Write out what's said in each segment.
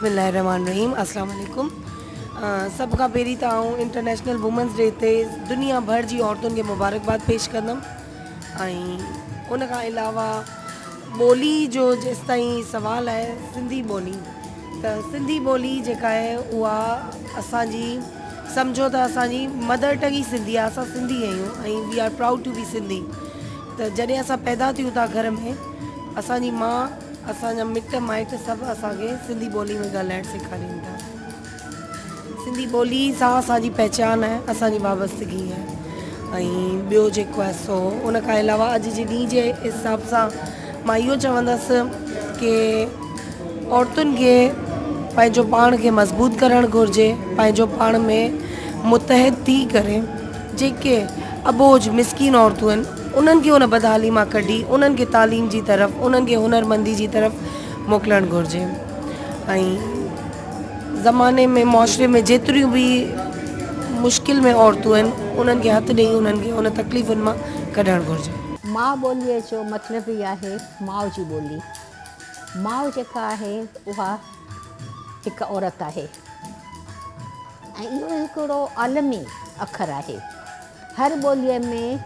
बिस्मिल्लाहिर्रहमानिर्रहीम अस्सलाम वालेकुम। सभ खां पहिरीं त आउं इंटरनेशनल वुमेंस डे ते दुनिया भर जी औरतुनि खे मुबारकबाद पेश कंदमि। ऐं उन खां अलावा ॿोली जो जेसिताईं सुवालु आहे सिंधी ॿोली, त सिंधी ॿोली जेका आहे उहा असांजी सम्झो त असांजी मदर टंग ई सिंधी आहे। असां सिंधी आहियूं ऐं we are proud to be Sindhi. त जॾहिं असां पैदा थियूं था घर में, असांजी माउ असांजा मिट माइट सभु असांखे सिंधी ॿोली में ॻाल्हाइणु सेखारीनि था। सिंधी ॿोली सां असांजी पहचान आहे, असांजी वाबस्तगी आहे। ऐं ॿियो जेको आहे सो उन खां अलावा अॼु जे ॾींहं जे हिसाब सां मां इहो चवंदसि की औरतुनि खे पंहिंजो पाण खे मज़बूत करणु घुरिजे, पंहिंजो पाण में मुतहद थी करे जेके अबोझ मिसकिन औरतूं आहिनि उन्हनि खे उन बदहाली मां कढी उन्हनि खे तालीम जी तरफ़, उन्हनि खे हुनरमंदी जी तरफ़ मोकिलणु घुरिजे। ऐं ज़माने में मुआशरे में जेतिरियूं बि मुश्किल में औरतूं आहिनि उन्हनि खे हथु ॾेई उन्हनि खे उन तकलीफ़ुनि मां कढणु घुरिजे। माउ ॿोलीअ जो मतिलबु ई आहे माउ जी ॿोली। माउ जेका आहे उहा हिकु औरत आहे ऐं इहो हिकिड़ो आलमी अखर आहे। हर ॿोलीअ में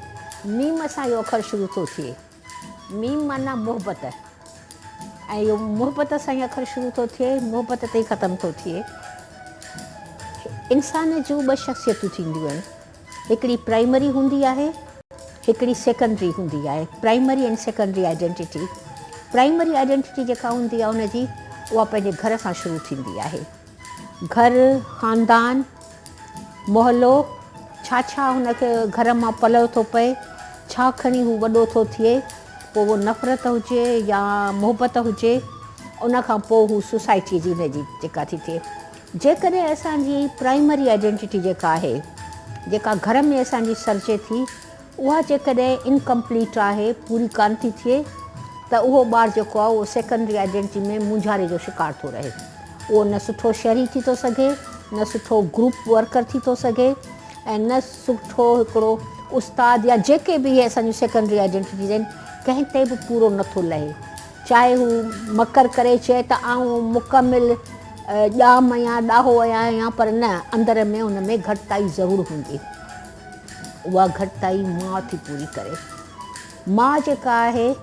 मीम सां इहो अखर शुरू थो थिए। मीम माना मुहबत, ऐं इहो मुहबत सां ई अखर शुरू थो थिए, मुहबत ते ई ख़तमु थो थिए। इंसान जूं ॿ शख़्सियतूं थींदियूं आहिनि, हिकिड़ी प्राइमरी हूंदी आहे, हिकिड़ी सेकेंडरी हूंदी आहे। Primary and secondary identity. Primary identity जेका हूंदी आहे उनजी उहा पंहिंजे घर सां शुरू थींदी आहे। घर, ख़ानदान, मोहल्लो, छा हुनखे घर मां पलव थो पए, छा खणी हू वॾो थो थिए, पोइ उहो नफ़रत हुजे या मुहबत हुजे, उन खां पोइ हू सोसाइटी जी हुनजी जेका थी थिए। जेकॾहिं असांजी प्राइमरी आइडेंटिटी जेका आहे, जेका घर में असांजी सर्जे थी, उहा जेकॾहिं इनकम्पलीट आहे, पूरी कान थी थिए, त उहो ॿारु जेको आहे उहो सेकेंडरी आइडेंटिटी में मुंझारे जो शिकार थो रहे। उहो न सुठो शहरी थी थो सघे, न सुठो ग्रुप वर्कर थी थो सघे, ऐं न सुठो हिकिड़ो उस्ताद या जेके बि इहे असांजूं सेकेंडरी आइडेंटिटीज़ आहिनि कंहिं ते बि पूरो नथो लहे। चाहे हू मकर करे चए त आउं मुकमिल ॼाम आहियां, ॾाहो आहियां, पर न, अंदर में हुन में घटिताई ज़रूरु हूंदी। उहा घटिताई माउ थी पूरी करे। माउ जेका आहे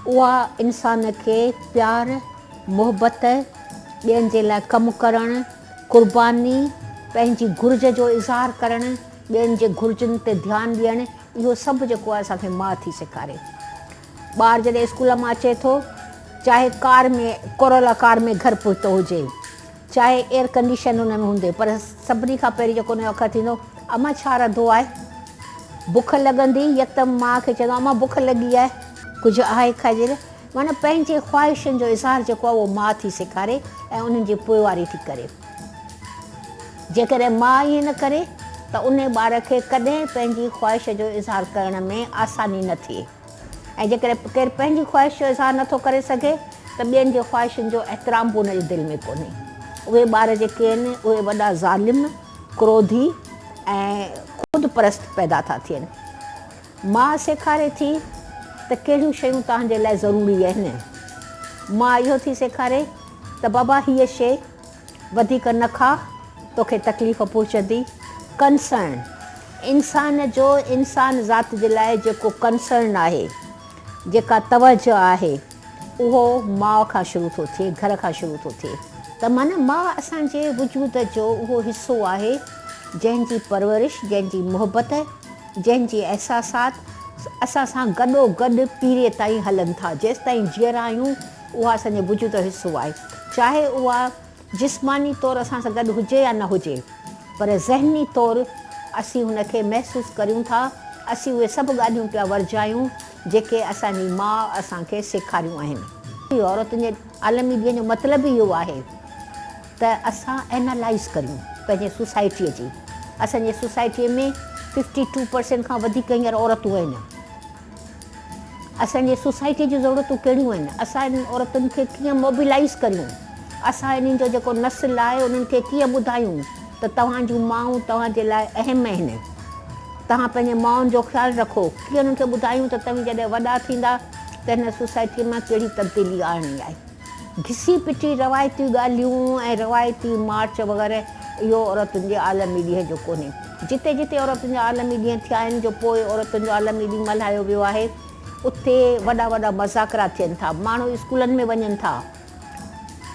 उहा इंसान खे प्यार, मुहबत, ॿियनि जे लाइ कमु करणु, क़ुर्बानी, पंहिंजी घुर्ज जो इज़हार करणु, ॿियनि जे घुर्जुनि ते ध्यानु ॾियणु, इहो सभु जेको आहे असांखे माउ थी सेखारे। ॿारु जॾहिं स्कूल मां अचे थो, चाहे कार में, कोरोला कार में घर पहुतो हुजे, चाहे एयर कंडीशन हुन में हूंदे, पर सभिनी खां पहिरीं जेको हुनजो अखर थींदो, अमा छा रधो आहे, बुख लॻंदी, यकदमि माउ खे चवंदो अमा बुख लॻी आहे, कुझु आहे खाइजे। माना पंहिंजे ख़्वाहिशुनि जो इज़हार जेको आहे उहो माउ थी सेखारे ऐं उन्हनि जी पोइवारी थी करे। जेकॾहिं माउ ईअं न करे त उन ॿार खे कॾहिं पंहिंजी ख़्वाहिश जो इज़हार करण में आसानी न थिए। ऐं जेकॾहिं केरु पंहिंजी ख़्वाहिश जो इज़हार नथो करे सघे त ॿियनि जे ख़्वाहिशुनि जो एतिराम बि उनजे दिलि में कोन्हे। उहे ॿार जेके आहिनि उहे वॾा ज़ालिम, क्रोधी ऐं ख़ुदि परस्त पैदा था थियनि। माउ सेखारे थी त कहिड़ियूं शयूं तव्हांजे लाइ ज़रूरी आहिनि। माउ इहो थी सेखारे त बाबा हीअ शइ वधीक न खा, तोखे तकलीफ़ पहुचंदी। कंसर्न, इंसान जो इंसान ज़ात जे लाइ जेको कंसर्न आहे, जेका तवजो आहे, उहो माउ खां शुरू थो थिए, घर खां शुरू थो थिए। त माना माउ असांजे वजूद जो उहो हिसो आहे जंहिंजी परवरिश, जंहिंजी मुहबत, जंहिंजी अहसासात असां सां गॾो गॾु पीरे ताईं हलनि था। जेसि ताईं जीअरा आहियूं उहा असांजे वजूद जो हिसो आहे। चाहे उहा जिस्मानी तौरु असां सां गॾु हुजे या न हुजे, पर ज़हनी तौरु असीं हुनखे महसूसु करियूं था। असीं उहे सभु ॻाल्हियूं पिया वर्जायूं जेके असांजी माउ असांखे सेखारियूं आहिनि। औरतुनि जे आलमी ॾींहं जो मतिलबु इहो आहे त असां एनालाइज़ करियूं पंहिंजे सोसाइटीअ जी। असांजे सोसाइटीअ में 52% खां वधीक हींअर औरतूं आहिनि। असांजे सोसाइटीअ जूं ज़रूरतूं कहिड़ियूं आहिनि, असां इन्हनि औरतुनि खे कीअं मोबिलाइज़ करियूं, असां इन्हनि जो जेको नस्ल आहे उन्हनि खे कीअं ॿुधायूं त तव्हां जूं माऊं तव्हांजे लाइ अहम आहिनि। तव्हां पंहिंजे माउनि जो ख़्यालु रखो। कीअं उन्हनि खे ॿुधायूं त तव्हां जॾहिं वॾा थींदा त हिन सोसाइटीअ मां कहिड़ी तब्दीली आणणी आहे। घिसी पिटी रवायती ॻाल्हियूं ऐं रवायती मार्च वग़ैरह इहो औरतुनि जे आलमी ॾींहं जो कोन्हे। जिते जिते औरतुनि जा आलमी ॾींहं थिया आहिनि जो पोइ औरतुनि जो आलमी ॾींहुं मल्हायो वियो आहे, उते वॾा वॾा मज़ाकरा थियनि था, माण्हू स्कूलनि में वञनि था,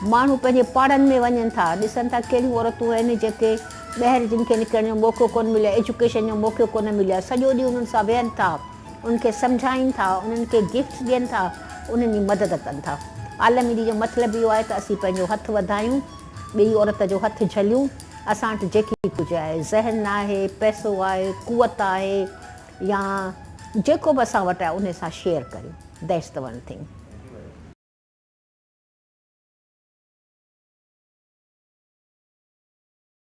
माण्हू पंहिंजे पाड़नि में वञनि था, ॾिसनि था कहिड़ियूं औरतूं आहिनि जेके ॿाहिरि जिन खे निकिरण जो मौक़ो कोन मिलियो, एजुकेशन जो मौक़ो कोन मिलियो, सॼो ॾींहुं उन्हनि सां वेहनि था, उन्हनि खे सम्झाइनि था, उन्हनि खे गिफ्ट ॾियनि था, उन्हनि जी मदद कनि था। आलमी ॾींहं जो मतिलबु इहो आहे त असीं पंहिंजो हथु वधायूं, ॿी औरत जो हथु झलियूं, असां वटि जेकी कुझु आहे, ज़हन आहे, पैसो आहे, कुवत आहे, या जेको बि असां वटि आहे उन सां शेयर करियूं। That's the one thing.